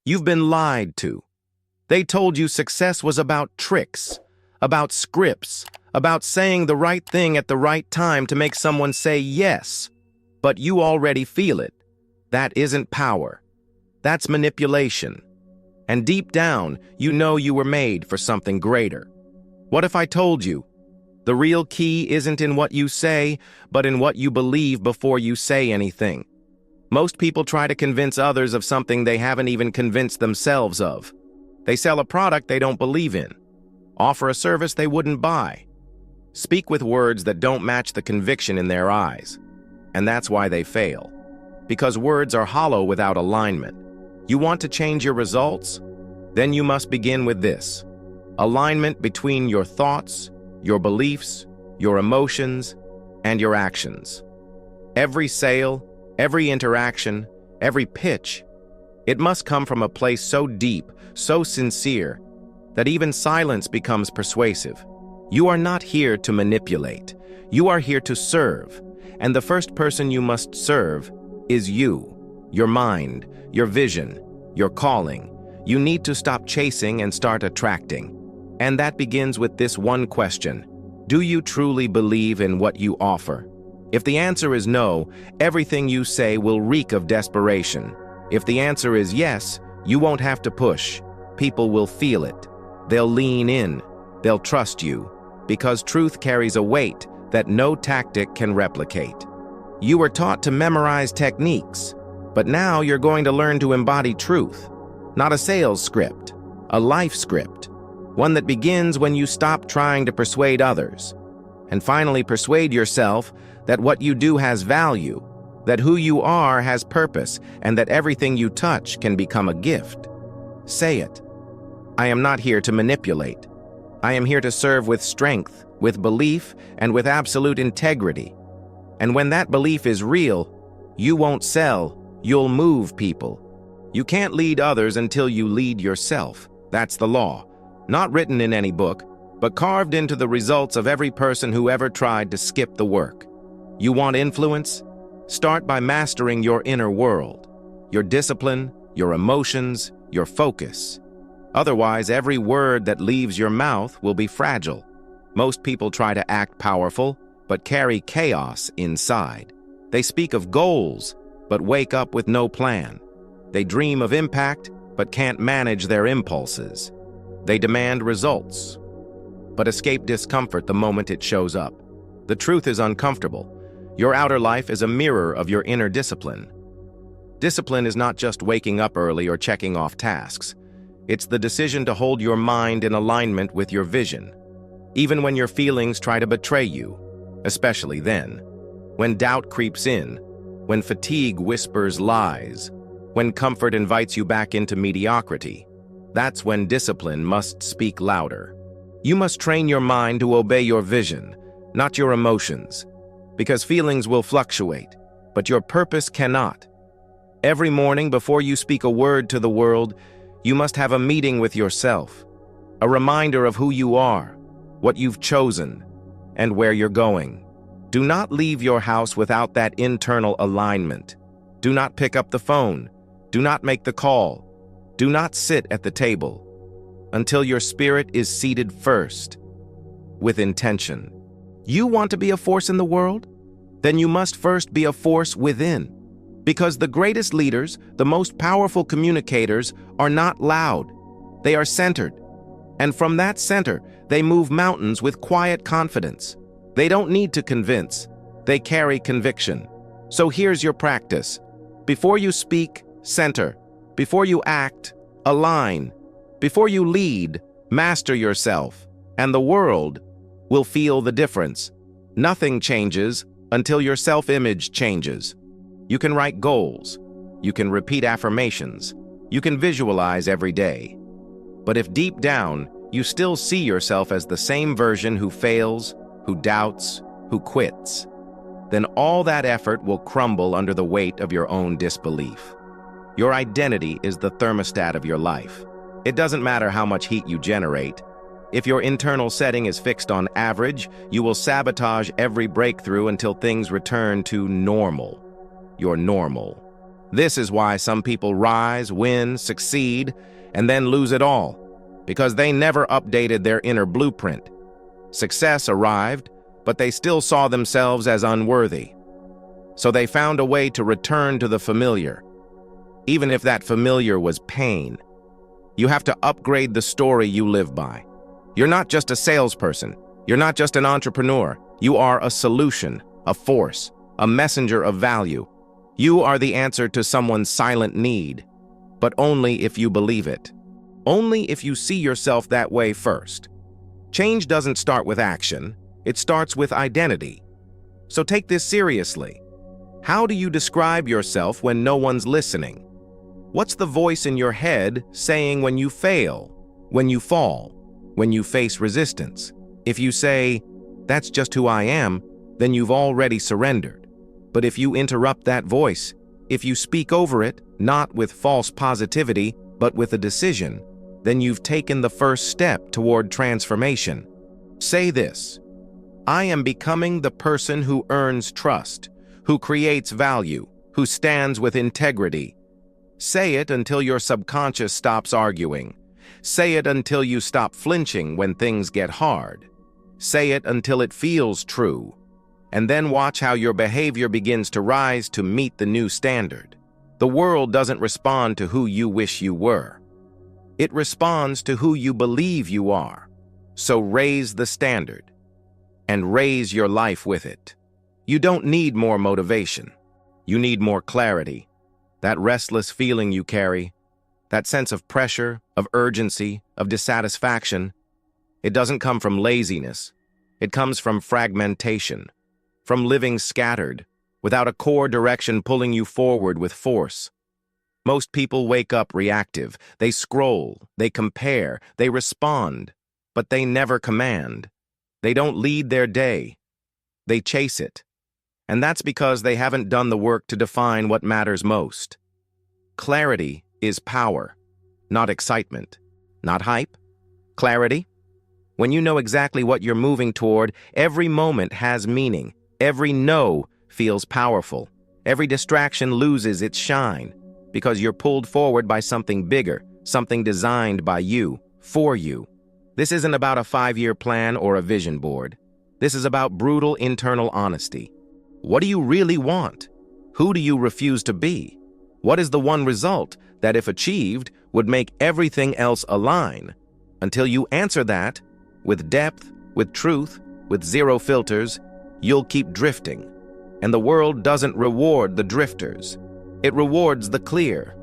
You've been lied to. They told you success was about tricks, about scripts, about saying the right thing at the right time to make someone say yes. But you already feel it. That isn't power. That's manipulation. And deep down, you know you were made for something greater. What if I told you? The real key isn't in what you say, but in what you believe before you say anything. Most people try to convince others of something they haven't even convinced themselves of. They sell a product they don't believe in, offer a service they wouldn't buy, speak with words that don't match the conviction in their eyes. And that's why they fail. Because words are hollow without alignment. You want to change your results? Then you must begin with this: alignment between your thoughts, your beliefs, your emotions, and your actions. Every sale, every interaction, every pitch, it must come from a place so deep, so sincere, that even silence becomes persuasive. You are not here to manipulate. You are here to serve. And the first person you must serve is you, your mind, your vision, your calling. You need to stop chasing and start attracting. And that begins with this one question: do you truly believe in what you offer? If the answer is no, everything you say will reek of desperation. If the answer is yes, you won't have to push. People will feel it. They'll lean in. They'll trust you. Because truth carries a weight that no tactic can replicate. You were taught to memorize techniques, but now you're going to learn to embody truth. Not a sales script, a life script. One that begins when you stop trying to persuade others, and finally persuade yourself that what you do has value, that who you are has purpose, and that everything you touch can become a gift. Say it. I am not here to manipulate. I am here to serve with strength, with belief, and with absolute integrity. And when that belief is real, you won't sell, you'll move people. You can't lead others until you lead yourself. That's the law. Not written in any book, but carved into the results of every person who ever tried to skip the work. You want influence? Start by mastering your inner world, your discipline, your emotions, your focus. Otherwise, every word that leaves your mouth will be fragile. Most people try to act powerful, but carry chaos inside. They speak of goals, but wake up with no plan. They dream of impact, but can't manage their impulses. They demand results, but escape discomfort the moment it shows up. The truth is uncomfortable. Your outer life is a mirror of your inner discipline. Discipline is not just waking up early or checking off tasks. It's the decision to hold your mind in alignment with your vision, even when your feelings try to betray you, especially then. When doubt creeps in, when fatigue whispers lies, when comfort invites you back into mediocrity, that's when discipline must speak louder. You must train your mind to obey your vision, not your emotions, because feelings will fluctuate, but your purpose cannot. Every morning before you speak a word to the world, you must have a meeting with yourself, a reminder of who you are, what you've chosen, and where you're going. Do not leave your house without that internal alignment. Do not pick up the phone. Do not make the call. Do not sit at the table until your spirit is seated first, with intention. You want to be a force in the world? Then you must first be a force within. Because the greatest leaders, the most powerful communicators, are not loud. They are centered. And from that center, they move mountains with quiet confidence. They don't need to convince. They carry conviction. So here's your practice. Before you speak, center. Before you act, align. Before you lead, master yourself. And the world will feel the difference. Nothing changes until your self-image changes. You can write goals. You can repeat affirmations. You can visualize every day. But if deep down, you still see yourself as the same version who fails, who doubts, who quits, then all that effort will crumble under the weight of your own disbelief. Your identity is the thermostat of your life. It doesn't matter how much heat you generate. If your internal setting is fixed on average, you will sabotage every breakthrough until things return to normal. Your normal. This is why some people rise, win, succeed, and then lose it all, because they never updated their inner blueprint. Success arrived, but they still saw themselves as unworthy. So they found a way to return to the familiar, even if that familiar was pain. You have to upgrade the story you live by. You're not just a salesperson. You're not just an entrepreneur. You are a solution, a force, a messenger of value. You are the answer to someone's silent need, but only if you believe it. Only if you see yourself that way first. Change doesn't start with action. It starts with identity. So take this seriously. How do you describe yourself when no one's listening? What's the voice in your head saying when you fail, when you fall, when you face resistance? If you say, "That's just who I am," then you've already surrendered. But if you interrupt that voice, if you speak over it, not with false positivity, but with a decision, then you've taken the first step toward transformation. Say this: I am becoming the person who earns trust, who creates value, who stands with integrity. Say it until your subconscious stops arguing. Say it until you stop flinching when things get hard. Say it until it feels true. And then watch how your behavior begins to rise to meet the new standard. The world doesn't respond to who you wish you were. It responds to who you believe you are. So raise the standard, and raise your life with it. You don't need more motivation. You need more clarity. That restless feeling you carry, that sense of pressure, of urgency, of dissatisfaction, it doesn't come from laziness. It comes from fragmentation, from living scattered, without a core direction pulling you forward with force. Most people wake up reactive. They scroll, they compare, they respond, but they never command. They don't lead their day. They chase it. And that's because they haven't done the work to define what matters most. Clarity is power, not excitement, not hype. Clarity? When you know exactly what you're moving toward, every moment has meaning. Every no feels powerful. Every distraction loses its shine, because you're pulled forward by something bigger, something designed by you, for you. This isn't about a 5-year plan or a vision board. This is about brutal internal honesty. What do you really want? Who do you refuse to be? What is the one result that, if achieved, would make everything else align? Until you answer that, with depth, with truth, with zero filters, you'll keep drifting. And the world doesn't reward the drifters. It rewards the clear.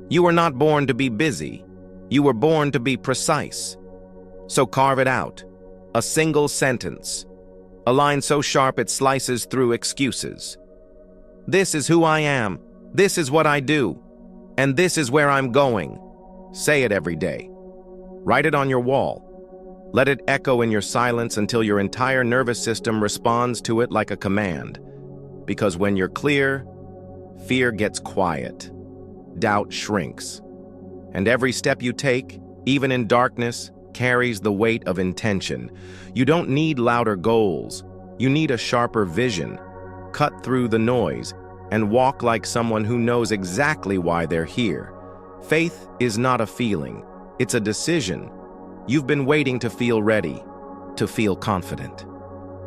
You were not born to be busy. You were born to be precise. So carve it out. A single sentence. A line so sharp it slices through excuses. This is who I am. This is what I do. And this is where I'm going. Say it every day. Write it on your wall. Let it echo in your silence until your entire nervous system responds to it like a command. Because when you're clear, fear gets quiet. Doubt shrinks. And every step you take, even in darkness, carries the weight of intention. You don't need louder goals. You need a sharper vision. Cut through the noise and walk like someone who knows exactly why they're here. Faith is not a feeling. It's a decision. You've been waiting to feel ready, to feel confident,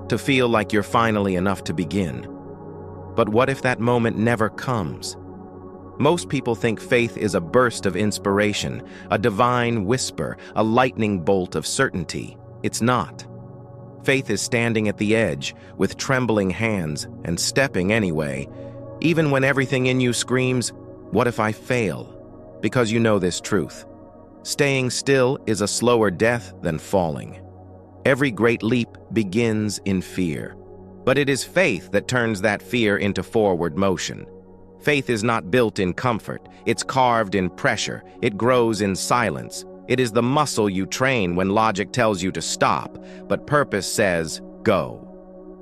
to feel like you're finally enough to begin. But what if that moment never comes? Most people think faith is a burst of inspiration, a divine whisper, a lightning bolt of certainty. It's not. Faith is standing at the edge, with trembling hands, and stepping anyway, even when everything in you screams, "What if I fail?" Because you know this truth. Staying still is a slower death than falling. Every great leap begins in fear. But it is faith that turns that fear into forward motion. Faith is not built in comfort. It's carved in pressure. It grows in silence. It is the muscle you train when logic tells you to stop, but purpose says, go.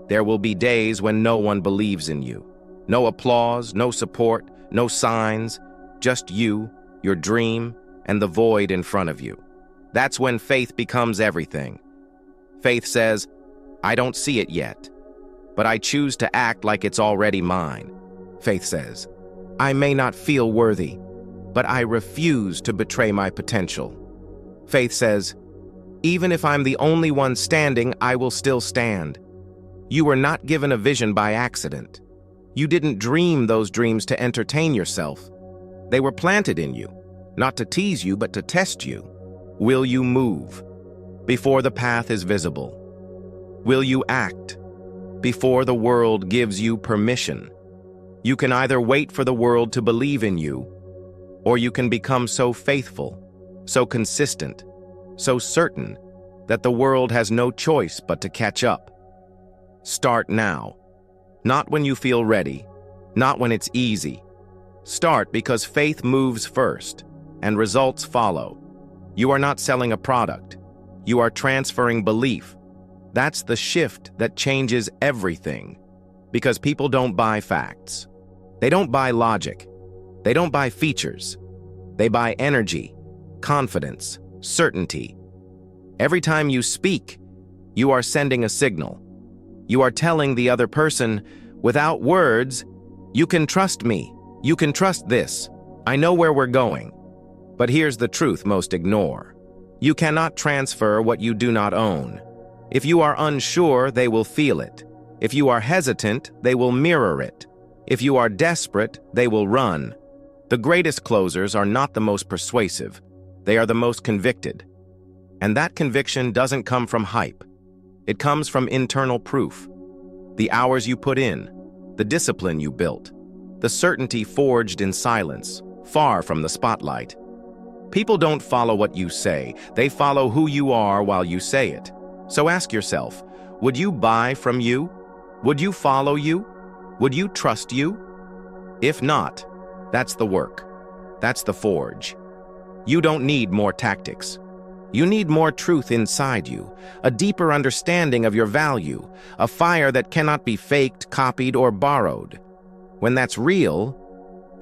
There will be days when no one believes in you. No applause, no support, no signs, just you, your dream, and the void in front of you. That's when faith becomes everything. Faith says, I don't see it yet, but I choose to act like it's already mine. Faith says, I may not feel worthy, but I refuse to betray my potential. Faith says, even if I'm the only one standing, I will still stand. You were not given a vision by accident. You didn't dream those dreams to entertain yourself. They were planted in you, not to tease you, but to test you. Will you move before the path is visible? Will you act before the world gives you permission? You can either wait for the world to believe in you, or you can become so faithful, so consistent, so certain that the world has no choice but to catch up. Start now. Not when you feel ready, not when it's easy. Start because faith moves first, and results follow. You are not selling a product. You are transferring belief. That's the shift that changes everything. Because people don't buy facts. They don't buy logic. They don't buy features. They buy energy, confidence, certainty. Every time you speak, you are sending a signal. You are telling the other person, without words, you can trust me. You can trust this. I know where we're going. But here's the truth most ignore. You cannot transfer what you do not own. If you are unsure, they will feel it. If you are hesitant, they will mirror it. If you are desperate, they will run. The greatest closers are not the most persuasive. They are the most convicted. And that conviction doesn't come from hype. It comes from internal proof. The hours you put in, the discipline you built, the certainty forged in silence, far from the spotlight. People don't follow what you say. They follow who you are while you say it. So ask yourself, would you buy from you? Would you follow you? Would you trust you? If not, that's the work. That's the forge. You don't need more tactics. You need more truth inside you, a deeper understanding of your value, a fire that cannot be faked, copied, or borrowed. When that's real,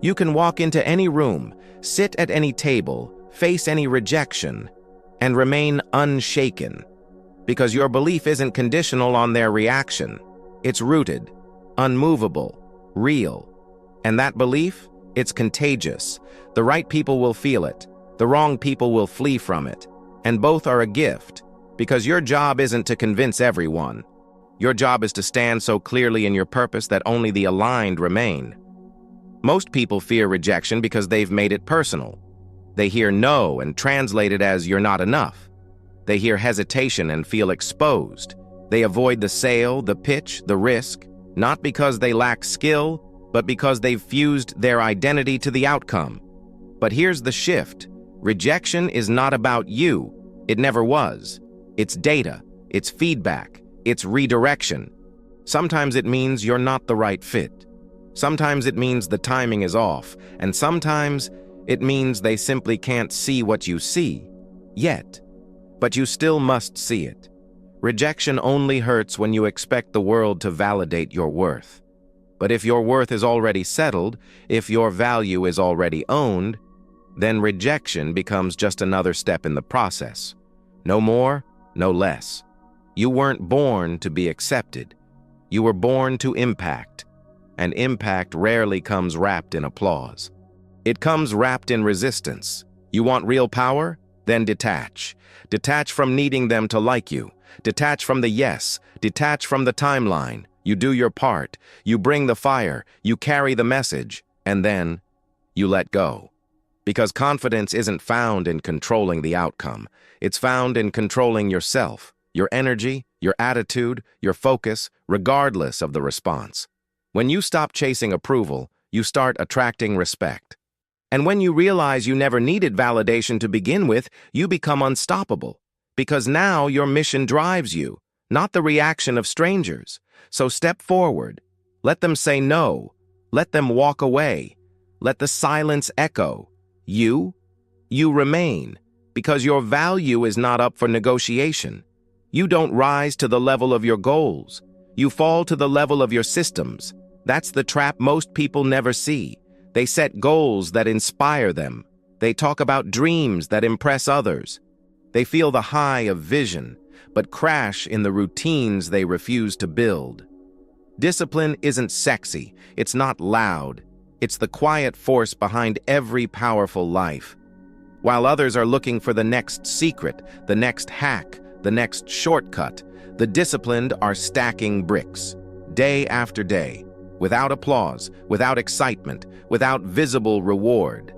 you can walk into any room, sit at any table, face any rejection, and remain unshaken. Because your belief isn't conditional on their reaction. It's rooted, unmovable, real. And that belief, it's contagious. The right people will feel it. The wrong people will flee from it. And both are a gift, because your job isn't to convince everyone. Your job is to stand so clearly in your purpose that only the aligned remain. Most people fear rejection because they've made it personal. They hear no and translate it as you're not enough. They hear hesitation and feel exposed. They avoid the sale, the pitch, the risk, not because they lack skill, but because they've fused their identity to the outcome. But here's the shift. Rejection is not about you. It never was. It's data, it's feedback, it's redirection. Sometimes it means you're not the right fit. Sometimes it means the timing is off, and sometimes it means they simply can't see what you see, yet. But you still must see it. Rejection only hurts when you expect the world to validate your worth. But if your worth is already settled, if your value is already owned, then rejection becomes just another step in the process. No more, no less. You weren't born to be accepted. You were born to impact. And impact rarely comes wrapped in applause. It comes wrapped in resistance. You want real power? Then detach. Detach from needing them to like you. Detach from the yes. Detach from the timeline. You do your part. You bring the fire. You carry the message. And then you let go. Because confidence isn't found in controlling the outcome. It's found in controlling yourself, your energy, your attitude, your focus, regardless of the response. When you stop chasing approval, you start attracting respect. And when you realize you never needed validation to begin with, you become unstoppable. Because now your mission drives you, not the reaction of strangers. So step forward. Let them say no. Let them walk away. Let the silence echo. You remain, because your value is not up for negotiation. You don't rise to the level of your goals. You fall to the level of your systems. That's the trap most people never see. They set goals that inspire them. They talk about dreams that impress others. They feel the high of vision, but crash in the routines they refuse to build. Discipline isn't sexy. It's not loud. It's the quiet force behind every powerful life. While others are looking for the next secret, the next hack, the next shortcut, the disciplined are stacking bricks, day after day, without applause, without excitement, without visible reward.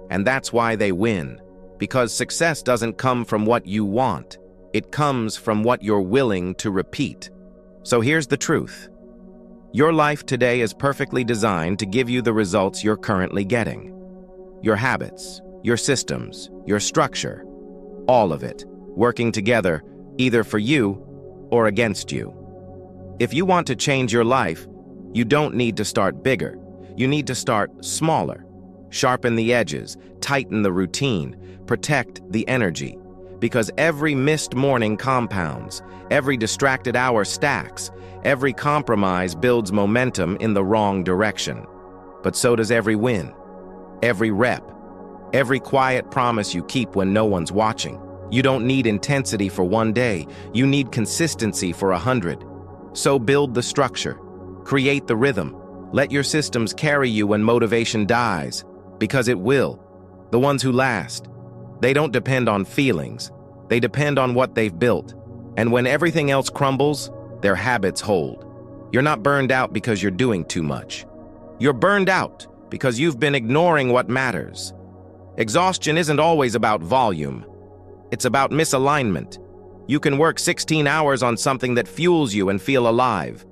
And that's why they win, because success doesn't come from what you want. It comes from what you're willing to repeat. So here's the truth. Your life today is perfectly designed to give you the results you're currently getting. Your habits, your systems, your structure, all of it, working together, either for you or against you. If you want to change your life, you don't need to start bigger. You need to start smaller. Sharpen the edges, tighten the routine, protect the energy. Because every missed morning compounds, every distracted hour stacks, every compromise builds momentum in the wrong direction. But so does every win, every rep, every quiet promise you keep when no one's watching. You don't need intensity for one day, you need consistency for 100. So build the structure, create the rhythm, let your systems carry you when motivation dies, because it will. The ones who last, they don't depend on feelings, they depend on what they've built. And when everything else crumbles, their habits hold. You're not burned out because you're doing too much. You're burned out because you've been ignoring what matters. Exhaustion isn't always about volume. It's about misalignment. You can work 16 hours on something that fuels you and feel alive.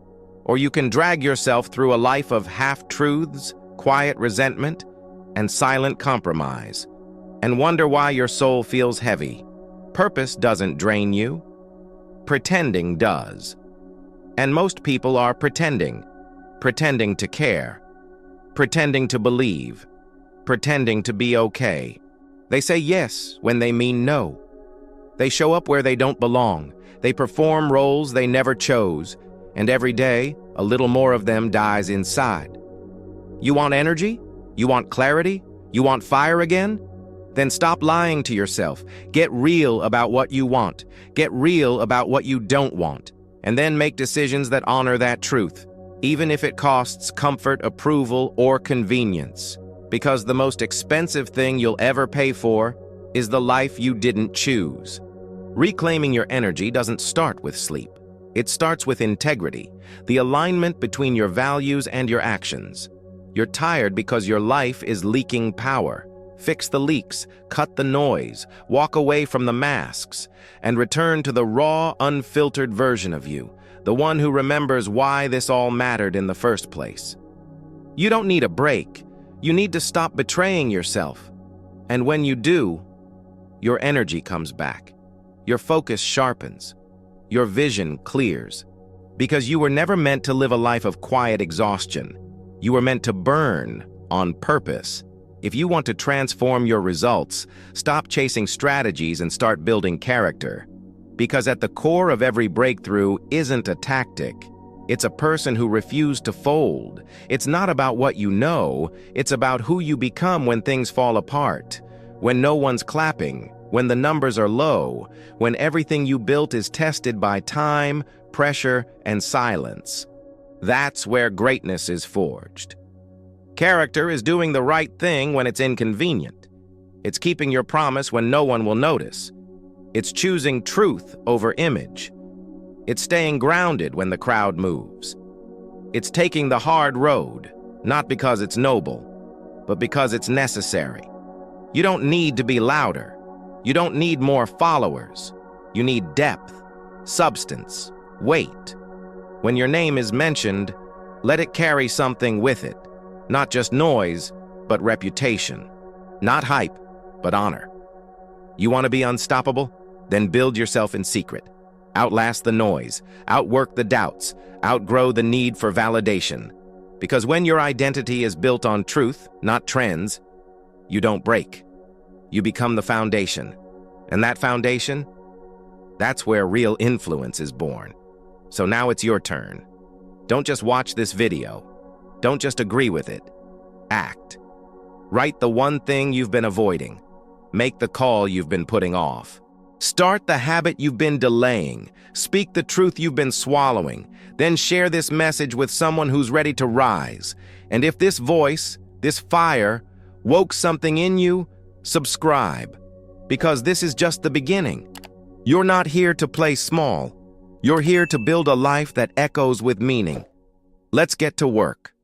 Or you can drag yourself through a life of half-truths, quiet resentment, and silent compromise, and wonder why your soul feels heavy. Purpose doesn't drain you. Pretending does. And most people are pretending to care, pretending to believe, pretending to be okay. They say yes when they mean no. They show up where they don't belong. They perform roles they never chose, and every day, a little more of them dies inside. You want energy? You want clarity? You want fire again? Then stop lying to yourself. Get real about what you want. Get real about what you don't want. And then make decisions that honor that truth, even if it costs comfort, approval, or convenience. Because the most expensive thing you'll ever pay for is the life you didn't choose. Reclaiming your energy doesn't start with sleep. It starts with integrity, the alignment between your values and your actions. You're tired because your life is leaking power. Fix the leaks, cut the noise, walk away from the masks, and return to the raw, unfiltered version of you, the one who remembers why this all mattered in the first place. You don't need a break. You need to stop betraying yourself. And when you do, your energy comes back. Your focus sharpens. Your vision clears. Because you were never meant to live a life of quiet exhaustion. You were meant to burn on purpose. If you want to transform your results, stop chasing strategies and start building character. Because at the core of every breakthrough isn't a tactic. It's a person who refused to fold. It's not about what you know, it's about who you become when things fall apart. When no one's clapping, when the numbers are low, when everything you built is tested by time, pressure, and silence. That's where greatness is forged. Character is doing the right thing when it's inconvenient. It's keeping your promise when no one will notice. It's choosing truth over image. It's staying grounded when the crowd moves. It's taking the hard road, not because it's noble, but because it's necessary. You don't need to be louder. You don't need more followers. You need depth, substance, weight. When your name is mentioned, let it carry something with it. Not just noise, but reputation. Not hype, but honor. You want to be unstoppable? Then build yourself in secret. Outlast the noise, outwork the doubts, outgrow the need for validation. Because when your identity is built on truth, not trends, you don't break. You become the foundation. And that foundation, that's where real influence is born. So now it's your turn. Don't just watch this video. Don't just agree with it. Act. Write the one thing you've been avoiding. Make the call you've been putting off. Start the habit you've been delaying. Speak the truth you've been swallowing. Then share this message with someone who's ready to rise. And if this voice, this fire, woke something in you, subscribe. Because this is just the beginning. You're not here to play small. You're here to build a life that echoes with meaning. Let's get to work.